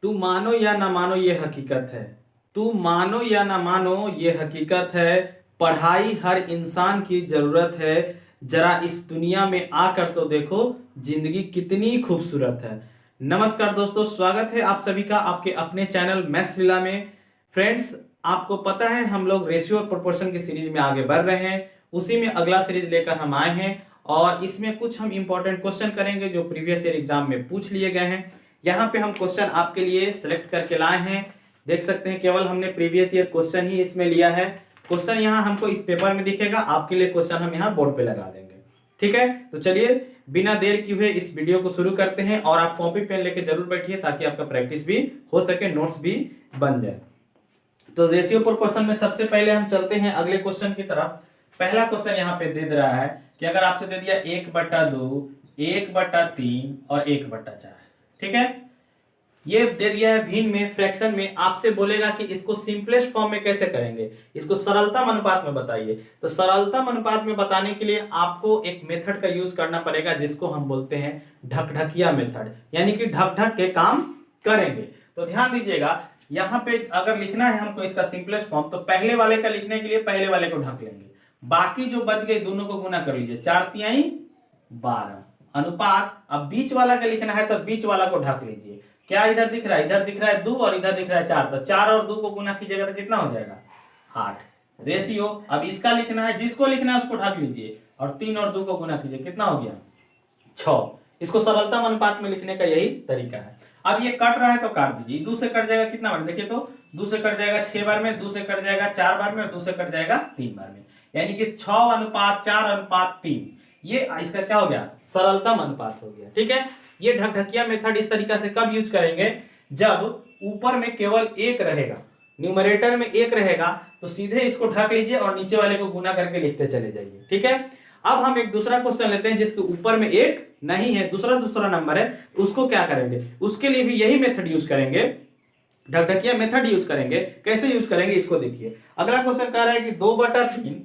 तू मानो या ना मानो ये हकीकत है। तू मानो या ना मानो ये हकीकत है। पढ़ाई हर इंसान की जरूरत है। जरा इस दुनिया में आकर तो देखो जिंदगी कितनी खूबसूरत है। नमस्कार दोस्तों, स्वागत है आप सभी का आपके अपने चैनल मैथ्स लीला में। फ्रेंड्स, आपको पता है हम लोग रेशियो और प्रोपोर्शन की सीरीज में आगे बढ़ रहे हैं। उसी में अगला सीरीज लेकर हम आए हैं और इसमें कुछ हम इंपॉर्टेंट क्वेश्चन करेंगे जो प्रीवियस ईयर एग्जाम में पूछ लिए गए हैं। यहाँ पे हम क्वेश्चन आपके लिए सिलेक्ट करके लाए हैं। देख सकते हैं केवल हमने प्रीवियस ईयर क्वेश्चन ही इसमें लिया है। क्वेश्चन यहाँ हमको इस पेपर में दिखेगा, आपके लिए क्वेश्चन हम यहाँ बोर्ड पे लगा देंगे। ठीक है, तो चलिए बिना देर किए हुए इस वीडियो को शुरू करते हैं और आप कॉपी पेन लेके जरूर बैठिए ताकि आपका प्रैक्टिस भी हो सके, नोट्स भी बन जाए। तो रेशियो प्रोपोर्शन में सबसे पहले हम चलते हैं अगले क्वेश्चन की तरफ। पहला क्वेश्चन यहाँ पे दे रहा है कि अगर आपसे दे दिया 1/2, 1/3 और 1/4, ठीक है, ये दे दिया है भिन्न में, फ्रैक्शन में। आपसे बोलेगा कि इसको सिंपलेस्ट फॉर्म में कैसे करेंगे, इसको सरलतम अनुपात में बताइए। तो सरलतम अनुपात में बताने के लिए आपको एक मेथड का यूज करना पड़ेगा जिसको हम बोलते हैं ढकढकिया मेथड, यानी कि ढक ढक के काम करेंगे। तो ध्यान दीजिएगा, यहाँ पे अगर लिखना है हमको इसका सिंपलेस्ट फॉर्म, तो पहले वाले का लिखने के लिए पहले वाले को ढक लेंगे, बाकी जो बच गए दोनों को गुना कर लीजिए। 4×3 12 अनुपात। अब बीच वाला का लिखना है तो बीच वाला को ढक लीजिए। क्या इधर दिख रहा है, इधर दिख रहा है 2 और इधर दिख रहा है 4, तो 4 और 2 को गुना कीजिएगा तो कितना हो जाएगा 8 रेशियो। अब इसका लिखना है, जिसको लिखना है उसको ढक लीजिए और 3 और 2 को गुना कीजिए, कितना हो गया 6। इसको सरलतम अनुपात में लिखने का यही तरीका है। अब ये कट रहा है तो काट दीजिए। 2 से कट जाएगा कितना बार, देखिए तो 2 से कट जाएगा 6 बार में, 2 से कट जाएगा 4 बार में और 2 से कट जाएगा 3 बार में, यानी कि 6:4:3। ये इसका क्या हो गया, सरलतम अनुपात हो गया। ठीक है, ये ढकढकिया मेथड इस तरीका से कब यूज करेंगे, जब ऊपर में केवल 1 रहेगा, न्यूमरेटर में 1 रहेगा, तो सीधे इसको ढक लीजिए और नीचे वाले को गुना करके लिखते चले जाइए। ठीक है, अब हम एक दूसरा क्वेश्चन लेते हैं जिसके ऊपर में 1 नहीं है, दूसरा नंबर है, उसको क्या करेंगे, उसके लिए भी यही मेथड यूज करेंगे, ढकढकिया मेथड यूज करेंगे। कैसे यूज करेंगे इसको देखिए। अगला क्वेश्चन कह रहा है कि 2/3,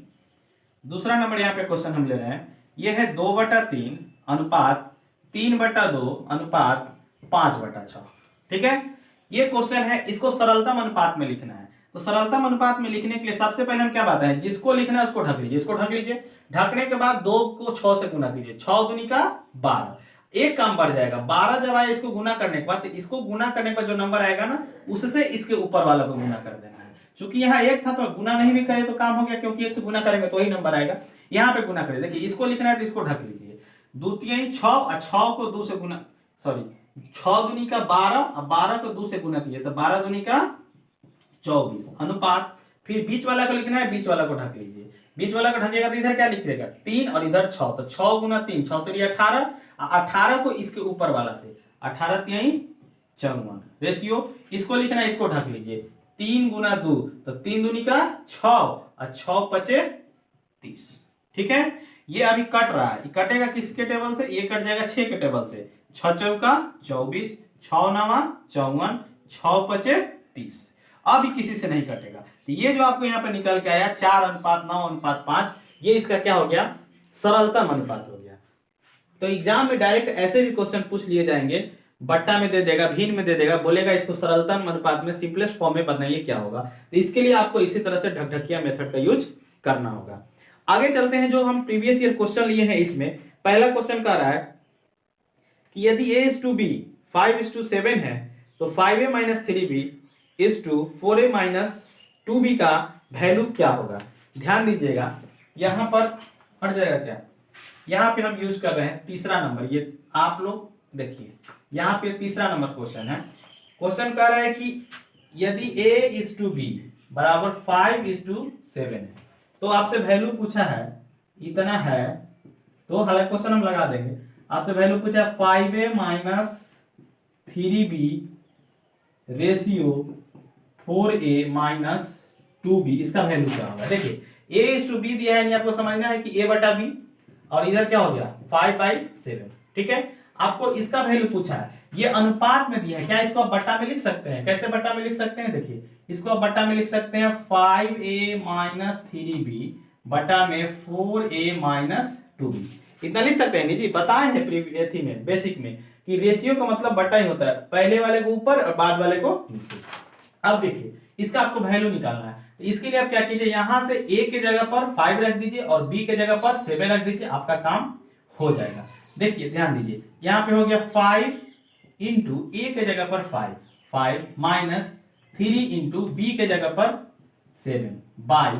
दूसरा नंबर यहाँ पे क्वेश्चन हम ले रहे हैं, ये है 2/3 अनुपात 3/2 अनुपात 5/6। ठीक है, ये क्वेश्चन है, इसको सरलतम अनुपात में लिखना है। तो सरलतम अनुपात में लिखने के लिए सबसे पहले हम क्या बात है, जिसको लिखना है उसको ढक लीजिए, इसको ढक लीजिए। ढकने के बाद 2 को 6 से गुना कीजिए, 6×2 = 12। एक काम बढ़ जाएगा, 12 जब आए इसको गुना करने के बाद, तो इसको गुना करने पर जो नंबर आएगा ना, उससे इसके ऊपर वाला को गुना कर देना है। चूंकि यहाँ 1 था तो गुना नहीं भी करे तो काम हो गया, क्योंकि 1 से गुना करेंगे तो वही नंबर आएगा। यहाँ पे गुना करें, देखिए इसको लिखना है तो इसको ढक लीजिए। 2×3 = 6 और 6 को 2 से गुना, सॉरी 6×2 = 12 और 12 को 2 से गुना कीजिए तो 12×2 = 24 अनुपात। फिर बीच वाला को लिखना है, बीच वाला को ढक लीजिए। बीच वाला को ढकेगा तो इधर क्या लिखिएगा 3 और इधर 6, तो 6×3 = 6 × 3 = 18, 18 को इसके ऊपर वाला से 18×3 = 54 रेशियो। इसको लिखना है, इसको ढक लीजिए। 3×2 तो 3×2 = 6 और 6×5 = 30। ठीक है, ये अभी कट रहा है, कटेगा किसके टेबल से, ये कट जाएगा 6 के टेबल से। 6×4 = 24, 6×9 = 54, 6×5 = 30। अभी किसी से नहीं कटेगा। तो ये जो आपको यहाँ पे निकल के आया 4:9:5, ये इसका क्या हो गया, सरलतम अनुपात हो गया। तो एग्जाम में डायरेक्ट ऐसे भी क्वेश्चन पूछ लिए जाएंगे, बट्टा में दे देगा, भिन्न में दे देगा, बोलेगा इसको सरलतम अनुपात में सिंपलेस्ट फॉर्म में बताइए क्या होगा। तो इसके लिए आपको इसी तरह से ढकढकिया मेथड का यूज करना होगा। आगे चलते हैं, जो हम प्रीवियस ईयर क्वेश्चन लिए हैं इसमें पहला क्वेश्चन कह रहा है कि यदि a/b 5:7 है तो 5a - 3b 4a - 2b का वैल्यू क्या होगा। ध्यान दीजिएगा, यहां पर हट जाएगा क्या, यहां पे हम यूज कर रहे हैं तीसरा नंबर। ये आप लोग देखिए, यहां पे तीसरा नंबर क्वेश्चन है। क्वेश्चन कह रहा है कि यदि a/b = 5:7 है, तो आपसे वैल्यू पूछा है इतना है, तो हालांकि क्वेश्चन हम लगा देंगे। आपसे वैल्यू पूछा है 5a - 3b ratio 4a - 2b, इसका वैल्यू क्या होगा। देखिए a/b दिया है, आपको समझना है कि a/b और इधर क्या हो गया 5/7। ठीक है, आपको इसका वैल्यू पूछा है, ये अनुपात में दिया है। क्या इसको आप बट्टा में लिख सकते हैं, कैसे बट्टा में लिख सकते हैं, देखिए इसको आप बट्टा में लिख सकते हैं 5a - 3b बटा में 4a - 2b, इतना लिख सकते हैं। नहीं जी, बताए हैं बेसिक में कि रेशियो का मतलब बटा ही होता है, पहले वाले को ऊपर और बाद वाले को नीचे। अब देखिए इसका आपको वैल्यू निकालना है, तो इसके लिए आप क्या कीजिए, यहां से a के जगह पर 5 रख दीजिए और b के जगह पर 7 रख दीजिए, आपका काम हो जाएगा। देखिए ध्यान दीजिए, यहाँ पे हो गया 5 इंटू a के जगह पर 5 माइनस 3 इंटू बी के जगह पर 7 बाई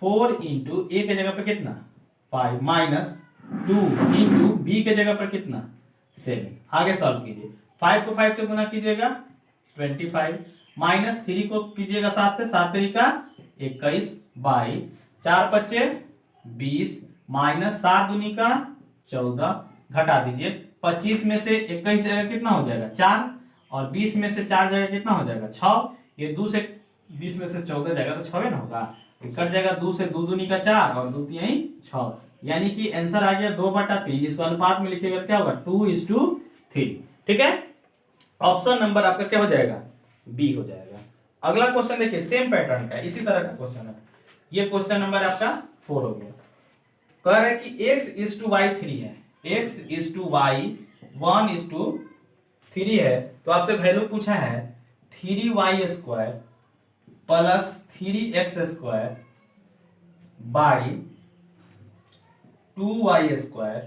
4 इंटू ए के जगह पर कितना 5 माइनस 2 इंटू बी के जगह पर कितना 7। आगे सॉल्व कीजिए, 5 को 5 से गुना कीजिएगा 25 माइनस 3 को कीजिएगा 7 से, 7 तरीका 21 बाई 4 बच्चे 20 माइनस 7 दूनी का 14, घटा दीजिए 25 में से 21 जगह कितना हो जाएगा 4 और 20 में से 4 जगह कितना हो जाएगा 6, ये 2 से 20 में से 14 जाएगा तो 6 ना होगा, कट जाएगा 2 से 2 दूनी का 4 और 2 3 6, यानी कि आंसर आ गया 2/3। इसको अनुपात में लिखिएगा क्या होगा 2:3। ठीक है, ऑप्शन नंबर आपका क्या हो जाएगा बी हो जाएगा। अगला क्वेश्चन देखिए सेम पैटर्न का इसी तरह का क्वेश्चन है, ये क्वेश्चन नंबर आपका 4 हो गया। कह रहा है कि x/y 3 है, x/y 1:3 है, तो आपसे वैल्यू पूछा है 3y² plus 3x² by 2y²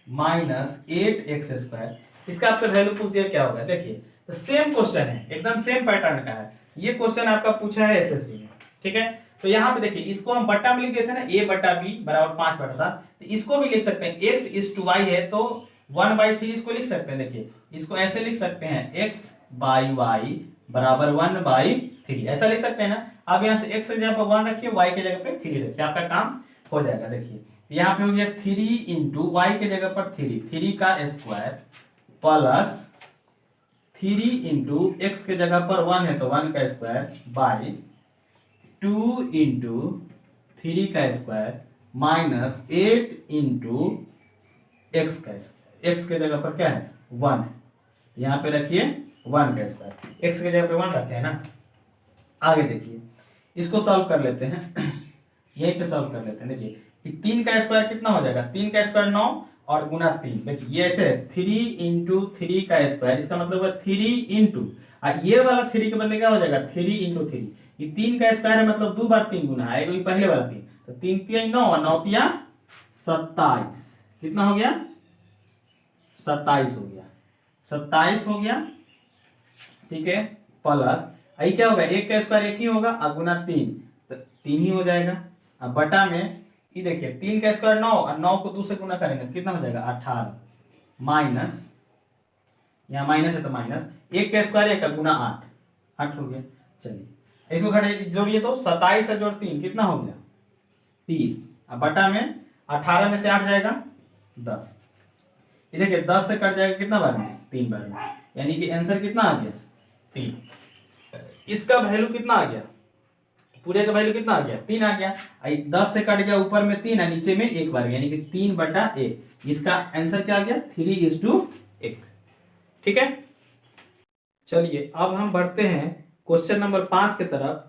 minus 8x²। इसका आपसे वैल्यू पूछ दिया क्या होगा। देखिए तो सेम क्वेश्चन है, एकदम सेम पैटर्न का है, ये क्वेश्चन आपका पूछा है एसएससी में। ठीक है, तो यहाँ पे देखिए इसको हम बट्टा में लिख देते हैं ना, a/b बराबर 5/7, तो इसको भी लिख सकते हैं x/y है तो 1/3 इसको लिख सकते हैं। देखिए इसको ऐसे लिख सकते हैं x/y बराबर 1/3, ऐसा लिख सकते हैं ना। अब यहाँ से x की जगह पर 1 रखिए, y की जगह पे 3 रखिए, आपका काम हो जाएगा। देखिए यहाँ पे हो गया 3 इंटू वाई के जगह पर 3 का स्क्वायर प्लस 3 इंटू एक्स के जगह पर 1 है तो 1 का स्क्वायर बाई 2 इंटू 3 का स्क्वायर माइनस 8 इंटू एक्स का स्क्वायर। एक्स के जगह पर क्या है 1 है, यहाँ पे रखिए 1 का स्क्वायर, एक्स के जगह पे 1 रखे है ना। आगे देखिए इसको सॉल्व कर लेते हैं यहीं पे सॉल्व कर लेते हैं। देखिए 3 का स्क्वायर कितना हो जाएगा, 3 का स्क्वायर 9 और गुना 3। देखिए ये ऐसे है 3 इंटू 3 का स्क्वायर, इसका मतलब है 3 इंटू, ये वाला 3 के बदले क्या हो जाएगा 3 इंटू 3, ये 3 का स्क्वायर है मतलब 2 बार 3 गुना आएगा, ये पहले वाला 3, तो 3 3 9 और 9 3 27, कितना हो गया 27 हो गया, 27 हो गया। ठीक है, प्लस आई क्या होगा, 1 का स्क्वायर 1 ही होगा और गुना 3 तो 3 ही हो जाएगा। अब बटा में ये देखिए 3 का स्क्वायर 9 और 9 को 2 से गुना करेंगे तो कितना हो जाएगा 18 माइनस, यहाँ माइनस है तो माइनस 1 का स्क्वायर 1 का गुना 8 हो गया। चलिए इसको घटे जोड़िए तो 27 जोड़ 3 कितना हो गया 30। अब बटा में 18 में से 8 जाएगा 10, ये देखिए 10 से कट जाएगा कितना बार में 3 बार में, यानी कि आंसर कितना आ गया 3। इसका वैल्यू कितना आ गया, पूरे का वैल्यू कितना आ गया 3 आ गया, 10 से कट गया ऊपर में 3 है नीचे में 1 बार, यानी कि 3/1। इसका आंसर क्या आ गया 3:1। ठीक है, चलिए अब हम बढ़ते हैं क्वेश्चन नंबर 5 की तरफ।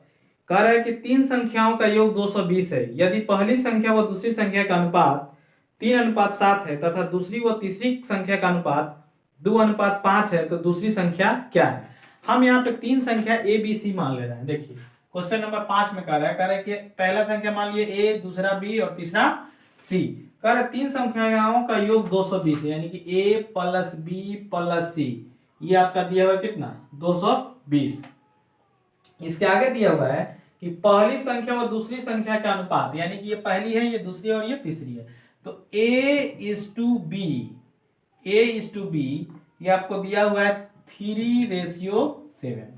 कह रहा है कि 3 संख्याओं का योग 220 है, यदि पहली संख्या व दूसरी संख्या का अनुपात 3:7 है तथा दूसरी व तीसरी संख्या का अनुपात 2:5 है तो दूसरी संख्या क्या है। हम यहाँ पे 3 संख्या ए बी सी मान ले रहे हैं। देखिए क्वेश्चन नंबर 5 में कह रहा है कि पहला संख्या मान लिए ए, दूसरा बी और तीसरा सी। कह रहा है 3 संख्याओं का योग 220 है, यानी कि ए प्लस बी प्लस सी, ये आपका दिया हुआ है कितना 220। इसके आगे दिया हुआ है कि पहली संख्या व दूसरी संख्या का अनुपात, यानी कि ये पहली है ये दूसरी और ये तीसरी है, तो A:B ये आपको दिया हुआ है 3:7।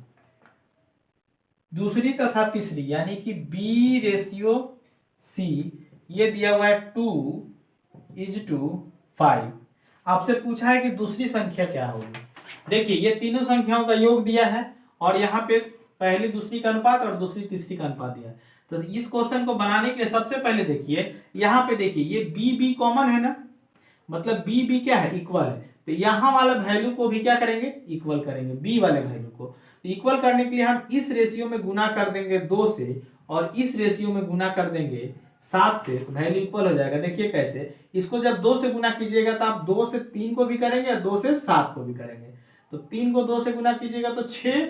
दूसरी तथा तीसरी यानी कि B:C ये दिया हुआ है 2:5। आपसे पूछा है कि दूसरी संख्या क्या होगी। देखिए ये तीनों संख्याओं का योग दिया है और यहाँ पे पहली दूसरी का अनुपात और दूसरी तीसरी का अनुपात दिया है। तो इस क्वेश्चन को बनाने के लिए सबसे पहले देखिए यहाँ पे देखिए ये B कॉमन है ना, मतलब B क्या है इक्वल है, तो यहाँ वाला वैल्यू को भी क्या करेंगे इक्वल करेंगे B वाले वैल्यू को। इक्वल करने के लिए हम इस रेशियो में गुना कर देंगे 2 से और इस रेशियो में गुना कर देंगे 7 से, तो वैल्यू इक्वल हो जाएगा। देखिए कैसे, इसको जब 2 से गुना कीजिएगा तो आप 2 से 3 को भी करेंगे, 2 से 7 को भी करेंगे। तो 3 को 2 से गुना कीजिएगा तो 6,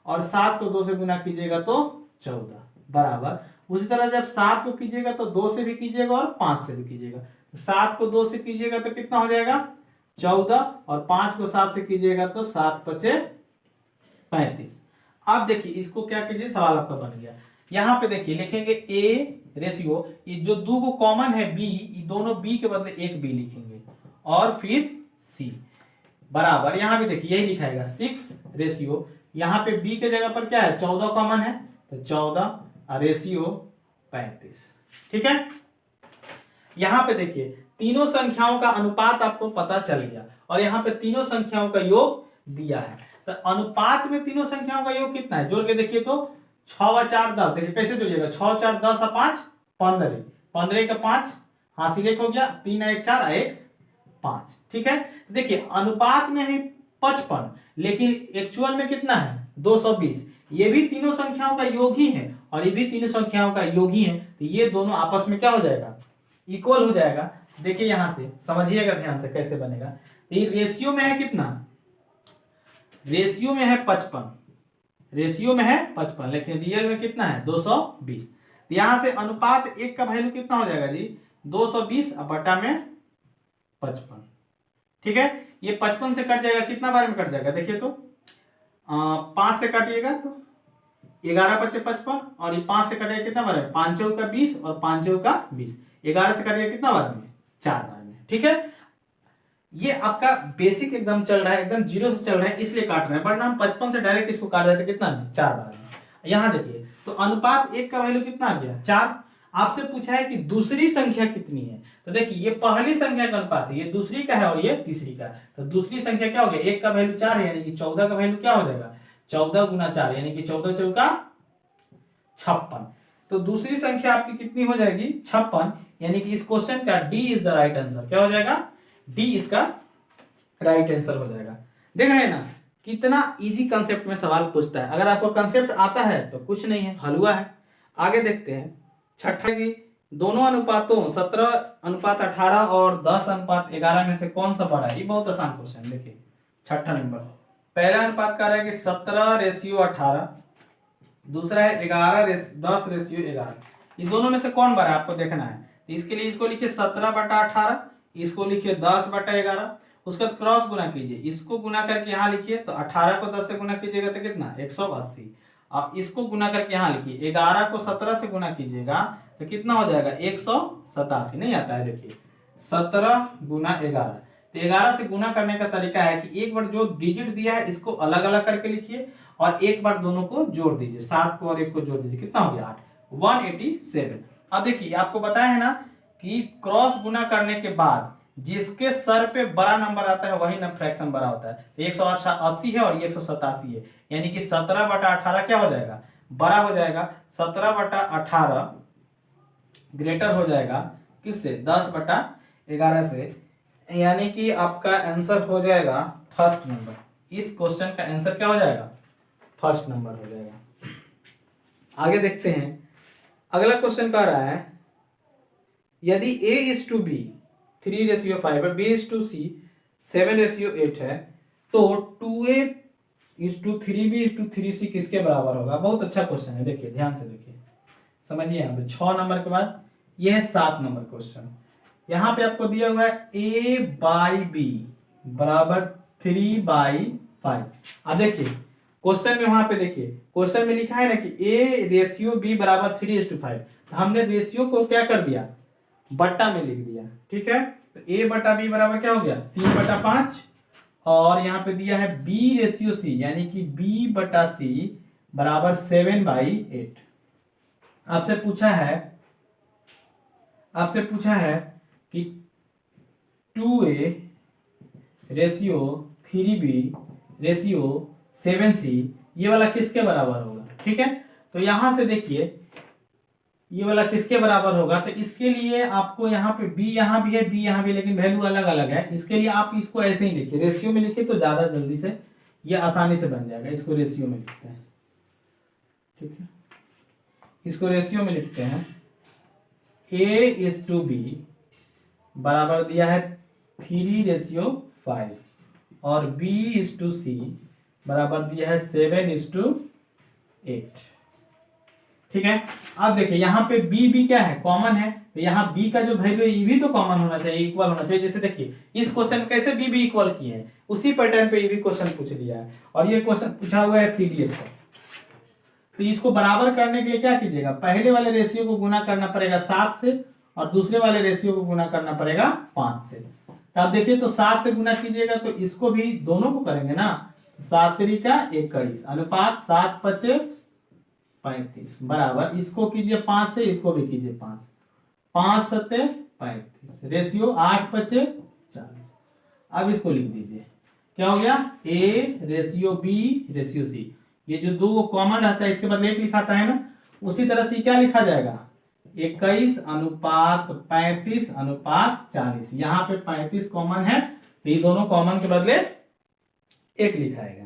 और 7 को 2 से गुना कीजिएगा तो 14, बराबर। उसी तरह जब 7 को कीजिएगा तो 2 से भी कीजिएगा और 5 से भी कीजिएगा। तो 7 को 2 से कीजिएगा तो कितना हो जाएगा 14, और 5 को 7 से कीजिएगा तो 7 पचे 35। अब देखिए इसको क्या कीजिए, सवाल आपका बन गया। यहाँ पे देखिए लिखेंगे ए रेशियो, ये जो दो को कॉमन है बी, ये दोनों बी के बदले एक बी लिखेंगे, और फिर सी बराबर। यहाँ भी देखिए यही लिखाएगा 6 रेशियो, यहाँ पे बी के जगह पर क्या है 14 कॉमन है, तो 14 रेशियो 35। ठीक है, यहाँ पे देखिए तीनों संख्याओं का अनुपात आपको पता चल गया, और यहाँ पे तीनों संख्याओं का योग दिया है। तो अनुपात में तीनों संख्याओं का योग कितना है, जोड़ के देखिए तो 6 व 4 10। देखिए कैसे जोड़िएगा, 6 4 10 और 5 15, 15 का 5 हासिल एक हो गया, 3 1 4 1 5। ठीक है, देखिए अनुपात में है 55, लेकिन एक्चुअल में कितना है 220। ये भी तीनों संख्याओं का योग ही है, और ये भी तीनों संख्याओं का योग ही है, तो ये दोनों आपस में क्या हो जाएगा, इक्वल हो जाएगा। देखिए यहां से समझिएगा ध्यान से कैसे बनेगा। ये रेशियो में है कितना, रेशियो में है 55, रेशियो में है 55, लेकिन रियल में कितना है 220। तो यहां से अनुपात 1 का वैल्यू कितना हो जाएगा जी 220 बटा में 55। ठीक है, ये 55 से कट जाएगा, कितना बार में कट जाएगा देखिए तो 5 से काटिएगा तो 11 बचे 55, और ये 5 से कटेगा कितना बार में, 5 चौका 20 और 5 चौका 20। 11 से कटेगा कितना बार में, 4 बार में। ठीक है, ये आपका बेसिक एकदम चल रहा है, एकदम जीरो से चल रहा है इसलिए काट रहे हैं, वरना हम 55 से डायरेक्ट इसको काट देते कितना में 4 बार में। यहाँ देखिए तो अनुपात 1 का वैल्यू कितना आ गया 4। आपसे पूछा है कि दूसरी संख्या कितनी है, तो देखिए ये पहली संख्या का अनुपात है, ये दूसरी का है और ये तीसरी का। तो दूसरी संख्या क्या हो गया, 1 का वैल्यू 4 है, यानी कि 14 का वैल्यू क्या हो जाएगा 14 गुना 4, यानी कि 14 चौका 56। तो दूसरी संख्या आपकी कितनी हो जाएगी 56, यानी कि इस क्वेश्चन का D is the right answer. क्या हो जाएगा, डी इसका राइट आंसर हो जाएगा। देख रहे हैं ना कितना इजी कंसेप्ट में सवाल पूछता है। अगर आपको कंसेप्ट आता है तो कुछ नहीं है, हलवा है। आगे देखते हैं छठा की, दोनों अनुपातों 17 अनुपात 18 और 10 अनुपात 11 में से कौन सा बड़ा है। ये बहुत आसान क्वेश्चन, देखिए छठा नंबर, पहला अनुपात कह रहा है कि 17 रेशियो 18, दूसरा है 10 रेशियो 11। ये दोनों में से कौन बड़ा है आपको देखना है। तो इसके लिए इसको लिखिए 17 बटा 18, इसको लिखिए 10 बटा 11, उसका क्रॉस गुना कीजिए, इसको गुना करके यहाँ लिखिए तो 18 को 10 से गुना कीजिएगा तो कितना 180। अब इसको गुना करके यहाँ लिखिए, 11 को 17 से गुना कीजिएगा तो कितना हो जाएगा 187। नहीं आता है, देखिए 17 गुना 11। तो 11 से गुना करने का तरीका है कि एक बार जो डिजिट दिया है इसको अलग अलग करके लिखिए, और एक बार दोनों को जोड़ दीजिए, 7 को और 1 को जोड़ दीजिए, कितना हो गया 8, 187। अब देखिए आपको बताया है ना कि क्रॉस गुना करने के बाद जिसके सर पे बड़ा नंबर आता है वही ना फ्रैक्शन बड़ा होता है। तो 180 है और ये 187 है, यानी कि 17 बटा 18 क्या हो जाएगा बड़ा हो जाएगा। 17 बटा 18 ग्रेटर हो जाएगा किससे 10 बटा 11 से, यानी कि आपका आंसर हो जाएगा फर्स्ट नंबर। इस क्वेश्चन का आंसर क्या हो जाएगा फर्स्ट नंबर हो जाएगा। आगे देखते हैं, अगला क्वेश्चन कह रहा है यदि a is to B 3 ratio 5 है, b is to C 7 ratio 8 है, तो 2a is to 3b is to 3c किसके बराबर होगा। बहुत अच्छा क्वेश्चन है, देखिए ध्यान से देखिए समझिए। यहाँ पे 6 नंबर के बाद यह है 7 नंबर क्वेश्चन। यहाँ पे आपको दिया हुआ है a बाई बी बराबर 3 बाई 5। अब देखिए क्वेश्चन में वहां पे देखिए क्वेश्चन में लिखा है ना कि a रेशियो b बराबर 3:5, तो हमने रेशियो को क्या कर दिया बट्टा में लिख दिया। ठीक है, तो a बटा b बराबर क्या हो गया 3 बटा 5, और यहाँ पे दिया है b रेशियो c, यानी कि b बटा c बराबर 7/8। आपसे पूछा है कि 2a ratio 3b ratio 7c ये वाला किसके बराबर होगा। ठीक है, तो यहां से देखिए ये वाला किसके बराबर होगा, तो इसके लिए आपको यहाँ पे b यहाँ भी है b यहाँ भी, लेकिन वैल्यू अलग अलग है। इसके लिए आप इसको ऐसे ही लिखिए, रेशियो में लिखिए तो ज्यादा जल्दी से ये आसानी से बन जाएगा। इसको रेशियो में लिखते हैं, ठीक है, इसको रेशियो में लिखते हैं A/B बराबर दिया है 3:5 और B/C बराबर दिया है 7:8। ठीक है। अब देखिए यहाँ पे बी क्या है, कॉमन है, तो यहाँ बी का जो वैल्यू है ये भी तो कॉमन होना चाहिए, इक्वल होना चाहिए। जैसे देखिए इस क्वेश्चन कैसे बी इक्वल किए हैं, उसी पैटर्न पे ये भी क्वेश्चन पूछ लिया है, और ये क्वेश्चन पूछा हुआ है सीडीएस का। तो इसको बराबर करने के लिए क्या कीजिएगा, पहले वाले रेशियो को गुना करना पड़ेगा 7 से और दूसरे वाले रेशियो को गुना करना पड़ेगा 5 से। तो आप देखिए तो 7 से गुना कीजिएगा तो इसको भी दोनों को करेंगे ना, 7 × 21 अनुपात 7×5 = 35 बराबर इसको कीजिए 5 से, इसको भी कीजिए 5 5×7 = 35 रेशियो 8×5 = 40। अब इसको लिख दीजिए, क्या हो गया, A/B/C। ये जो दो कॉमन रहता है इसके बदले एक लिखाता है ना, उसी तरह से क्या लिखा जाएगा, 21:35:40। यहाँ पे 35 कॉमन है तो ये दोनों कॉमन के बदले एक लिखाएगा।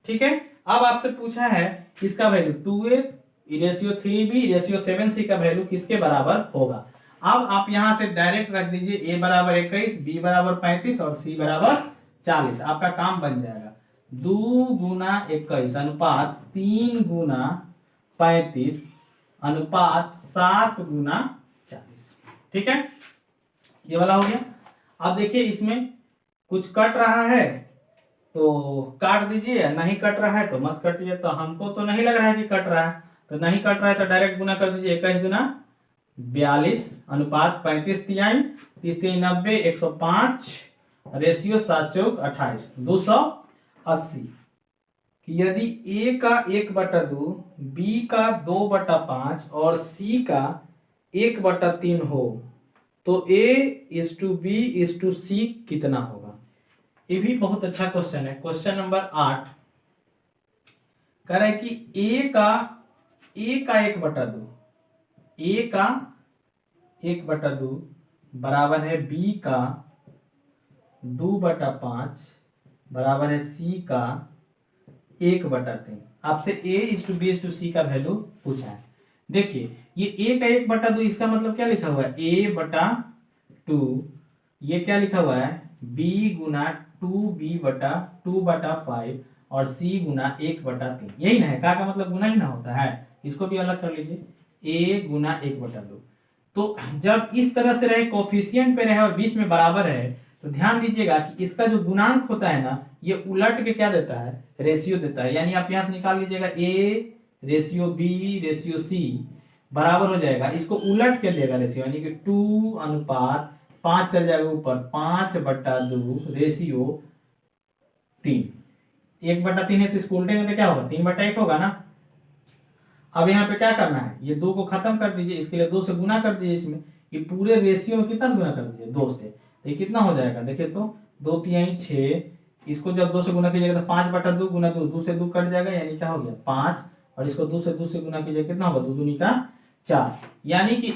ठीक है। अब आपसे पूछा है इसका वैल्यू 2A/3B/7C का वैल्यू किसके बराबर होगा। अब आप यहां से डायरेक्ट रख दीजिए, A बराबर 21, B बराबर 35 और C बराबर 40। आपका काम बन जाएगा 2 × 21 अनुपात 3 × 35 अनुपात 7 × 40। ठीक है, ये वाला हो गया। अब देखिए इसमें कुछ कट रहा है तो काट दीजिए, नहीं कट रहा है तो मत काटिए। तो हमको तो नहीं लग रहा है कि कट रहा है, तो नहीं कट रहा है तो डायरेक्ट गुना कर दीजिए, 21 × 42 अनुपात 35 तिहाई 30 × 90 105 रेशियो 7×4 = 28 280। कि यदि A का 1/2, B का 2/5 और C का 1/3 हो तो A/B/C कितना होगा। ये भी बहुत अच्छा क्वेश्चन है। क्वेश्चन नंबर 8 कह रहा है कि A का 1/2, A का 1/2 बराबर है B का 2/5 बराबर है C का 1/3। आपसे A/B/C का वैल्यू पूछा है। देखिए ये A का 1/2 इसका मतलब क्या लिखा हुआ है, A/2। ये क्या लिखा हुआ है, B × 2B/2/5 और C × 1/3। यही ना है, का मतलब गुना ही ना होता है। इसको भी अलग कर लीजिए, A × 1/2। तो जब इस तरह से रहे, कोफिशिएंट पे रहे और बीच में बराबर है, तो ध्यान दीजिएगा कि इसका जो गुणांक होता है ना, ये उलट के क्या देता है, रेशियो देता है। यानी आप यहां से निकाल लीजिएगा A/B/C बराबर हो जाएगा, इसको उलट के देगा रेशियो, यानी कि 2:5 चल जाएगा ऊपर, 5/2 रेशियो 3। 1/3 है तो इसको उल्टे में तो क्या होगा, 3/1 होगा ना। अब यहाँ पे क्या करना है, ये 2 को खत्म कर दीजिए, इसके लिए 2 से गुना कर दीजिए। इसमें ये पूरे रेशियो में कितना से गुना कर दीजिए, 2 से। तो ये कितना हो जाएगा, देखिए तो 2 × 6, इसको जब 2 से गुना कीजिएगा तो 5/2 गुना 2, 2 से 2 कट जाएगा, यानी क्या हो गया 5, और इसको 2 से गुना कीजिएगा कितना होगा, 2 दूनी का 4। यानी कि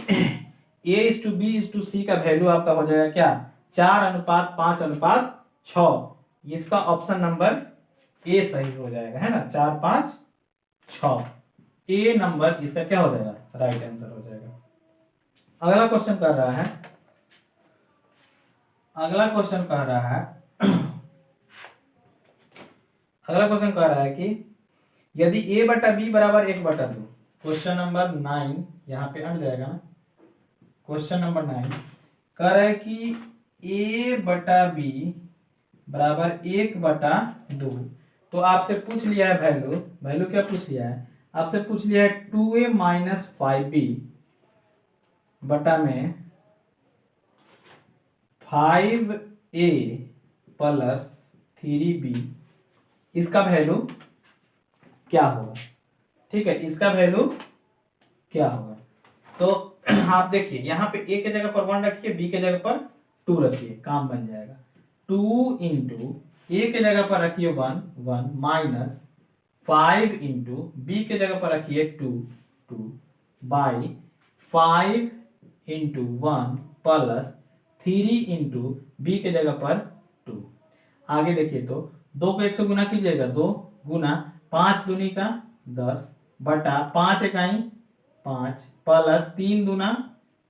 A/B/C का वैल्यू आपका हो जाएगा क्या, 4:5:6। इसका ऑप्शन नंबर ए सही हो जाएगा, है ना, 4, 5, 6। ए नंबर इसका क्या हो जाएगा, राइट आंसर हो जाएगा। अगला क्वेश्चन कर रहा है, अगला क्वेश्चन कह रहा है कि यदि A/B बराबर 1/2, क्वेश्चन नंबर 9 यहाँ पे हट जाएगा ना। क्वेश्चन नंबर 9 कह रहा है कि A/B बराबर 1/2। तो आपसे पूछ लिया है वैल्यू क्या पूछ लिया है, आपसे पूछ लिया है 2A - 5B बटा में 5A + 3B, इसका वैल्यू क्या होगा। ठीक है, इसका वैल्यू क्या होगा। तो आप देखिए यहाँ पे A के जगह पर 1 रखिए, B के जगह पर 2 रखिए, काम बन जाएगा। 2 × A के जगह पर रखिए 1 माइनस 5 × B के जगह पर रखिए 2 बाई 5 × 1 प्लस 3 × B के जगह पर 2। आगे देखिए तो 2 को 1 से गुना कीजिएगा, 2 गुना 5 दूनी का 10 बटा 5 इकाई 5 प्लस 3 दूना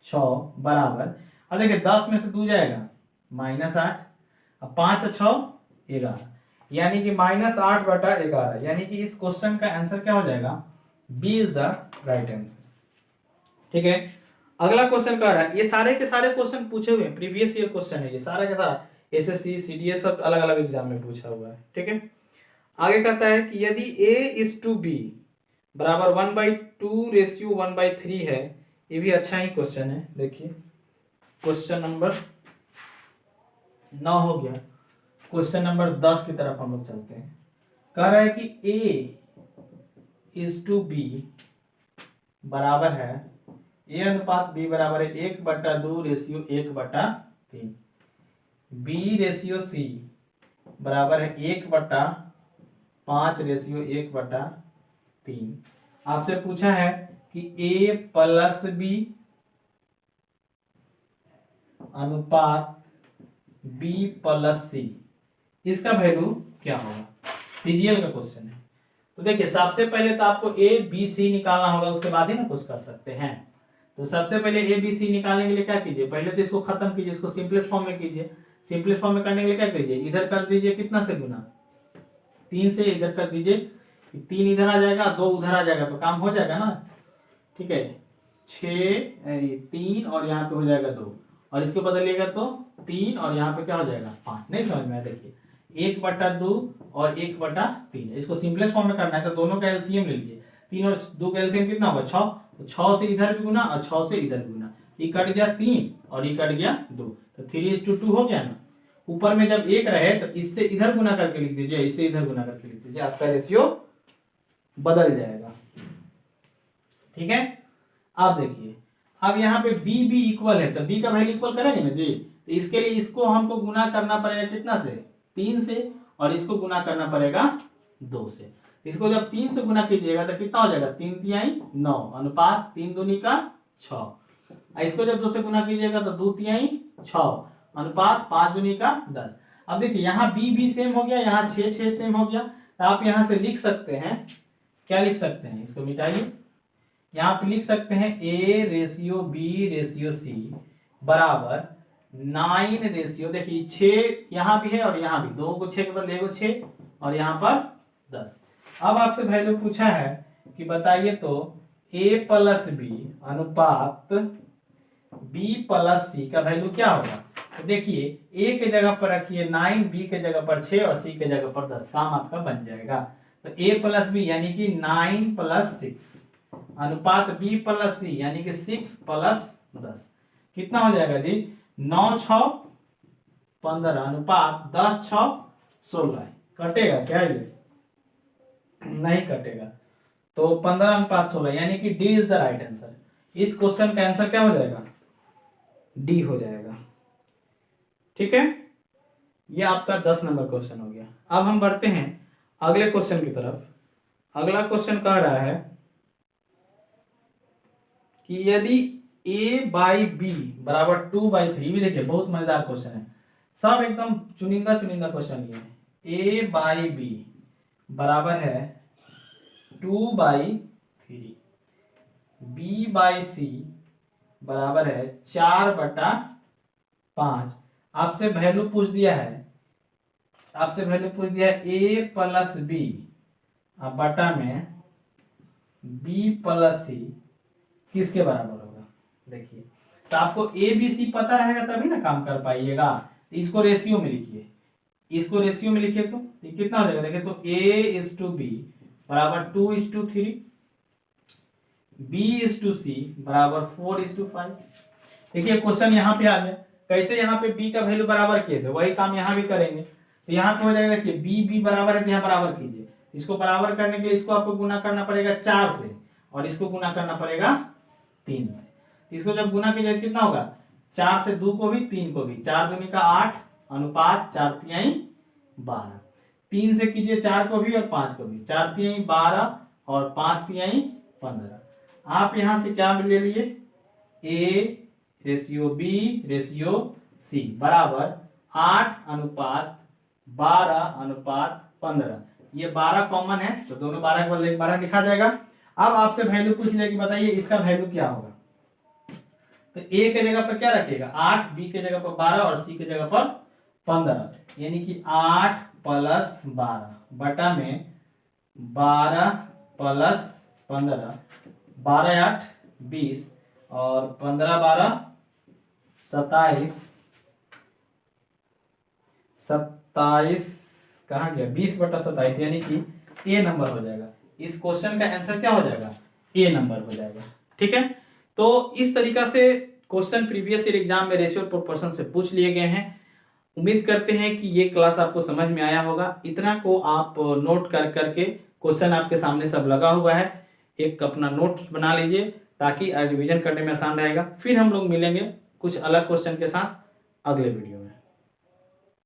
6 बराबर, अब देखिए 10 में से 2 जाएगा -8, अब 5 और 6 11, यानी कि -8/11, यानी कि इस क्वेश्चन का आंसर क्या हो जाएगा, B is the right answer. ठीक है, अगला क्वेश्चन कह रहा है, ये सारे के सारे क्वेश्चन पूछे हुए हैं, प्रीवियस ईयर क्वेश्चन है ये सारा के सारा, एसएससी सीडीएस सब अलग अलग एग्जाम में पूछा हुआ है। ठीक है, आगे कहता है कि यदि A:B बराबर 1/2:1/3 है, ये भी अच्छा ही क्वेश्चन है। देखिए क्वेश्चन नंबर 9 हो गया, क्वेश्चन नंबर 10 की तरफ हम लोग चलते हैं। कह रहा है कि A:B बराबर है, A अनुपात B बराबर है 1/2:1/3, B:C बराबर है 1/5:1/3। आपसे पूछा है कि A+B अनुपात B+C, इसका वैल्यू क्या होगा, सीजीएल का क्वेश्चन है। तो देखिए सबसे पहले तो आपको ABC निकालना होगा, उसके बाद ही ना कुछ कर सकते हैं। तो सबसे पहले ABC निकालने के लिए क्या कीजिए, पहले तो इसको खत्म कीजिए, इसको सिंपलेस्ट फॉर्म में कीजिए। सिंपलेस्ट फॉर्म में करने के लिए क्या कीजिए, इधर कर दीजिए कितना से गुना, 3 से इधर कर दीजिए, 3 इधर आ जाएगा 2 उधर आ जाएगा, तो काम हो जाएगा ना। ठीक है, 3 और यहाँ पे हो जाएगा 2, और इसको बदलिएगा तो 3 और यहाँ पे क्या हो जाएगा 5। नहीं समझ में आया, देखिए 1/2 और 1/3, इसको सिंपलेस्ट फॉर्म में करना है तो दोनों का एलसीएम ले लीजिए। 3 और 2 का एलसीएम कितना होगा 6, तो 6 से इधर भी गुना और 6 से इधर भी गुना, ये कट गया 3 और ये कट गया 2, तो 3:2 हो गया ना। ऊपर में जब 1 रहे तो इससे इधर गुना करके लिख दीजिए, इससे इधर गुना करके लिख दीजिए, आपका रेशियो बदल जाएगा। ठीक है, अब देखिए अब यहाँ पे बी बी इक्वल है, तो बी का वैल्यू इक्वल करेंगे ना जी, तो इसके लिए इसको हमको गुना करना पड़ेगा कितना से, 3 से, और इसको गुना करना पड़ेगा 2 से। इसको जब 3 से गुना कीजिएगा तो कितना हो जाएगा, 3 तिहाई 9 अनुपात 3 दूनी का 6, इसको जब 2 से गुना कीजिएगा तो 2 तिहाई 6 अनुपात 5 दूनी का 10। अब देखिए यहाँ बी बी सेम हो गया, यहाँ 6 6 सेम हो गया, तो आप यहाँ से लिख सकते हैं, क्या लिख सकते हैं, इसको मिटाइए, यहाँ पे लिख सकते हैं A:B:C बराबर 9 देखिए 6 यहाँ भी है और यहाँ भी, 2 को 6 के बदले 1 6 और यहाँ पर 10। अब आपसे वैल्यू पूछा है कि बताइए तो A+B अनुपात B+C का वैल्यू क्या होगा। तो देखिए A के जगह पर रखिए 9, B के जगह पर 6 और C के जगह पर 10, काम आपका बन जाएगा। तो A+B यानी कि 9 + 6 अनुपात B+C यानी कि 6 + 10, कितना हो जाएगा जी, 9 6 15 अनुपात 10 6 16। कटेगा क्या ये, नहीं कटेगा, तो 15:16 यानी कि D is the right answer. इस क्वेश्चन का आंसर क्या हो जाएगा, डी हो जाएगा। ठीक है, ये आपका 10 नंबर क्वेश्चन हो गया। अब हम बढ़ते हैं अगले क्वेश्चन की तरफ। अगला क्वेश्चन कह रहा है कि यदि A/B बराबर 2/3, भी देखिए बहुत मजेदार क्वेश्चन है, सब एकदम चुनिंदा चुनिंदा क्वेश्चन लिए हैं। A/B बराबर है 2/3, B/C बराबर है 4/5। आपसे वैल्यू पूछ दिया है, A+B बटा में B+C किसके बराबर होगा। देखिए तो आपको ABC पता रहेगा तभी ना काम कर पाइएगा, तो इसको रेशियो में लिखिए, तो ये कितना हो जाएगा, देखिए तो A:B बराबर 2:3, B:C बराबर 4:5। देखिए क्वेश्चन यहाँ पे आ गया, कैसे यहाँ पे B का वैल्यू बराबर किए थे वही काम यहाँ भी करेंगे। तो यहाँ पे हो जाएगा, देखिए B बराबर है तो यहाँ बराबर कीजिए, इसको बराबर करने के लिए इसको आपको गुना करना पड़ेगा 4 से और इसको गुना करना पड़ेगा 3 से। इसको जब गुना कीजिए कितना होगा, 4 से 2 को भी 3 को भी, 4 दूनी का 8 अनुपात 4 तिहाई 12। 3 से कीजिए 4 को भी और 5 को भी, 4 तिहाई 12 और 5 तिहाई 15। आप यहां से क्या ले लिए, A:B:C बराबर 8:12:15। ये 12 कॉमन है तो दोनों 12 के बदले 12 लिखा जाएगा। अब आपसे वैल्यू पूछ ले कि बताइए इसका वैल्यू क्या होगा। तो तो ए के जगह पर क्या रखिएगा 8, बी के जगह पर 12 और सी के जगह पर 15, यानी कि 8 + 12 बटा में 12 + 15, 12 8 20 और 15 12 27, 27 कहाँ गया 20/27, यानी कि ए नंबर हो जाएगा। इस क्वेश्चन का आंसर क्या हो जाएगा ए नंबर हो जाएगा। ठीक है, तो इस तरीका से क्वेश्चन प्रीवियस ईयर एग्जाम में रेशियो और प्रोपोर्शन से पूछ लिए गए हैं। उम्मीद करते हैं कि ये क्लास आपको समझ में आया होगा। इतना को आप नोट कर करके, क्वेश्चन आपके सामने सब लगा हुआ है, एक अपना नोट्स बना लीजिए ताकि रिवीजन करने में आसान रहेगा। फिर हम लोग मिलेंगे कुछ अलग क्वेश्चन के साथ अगले वीडियो में।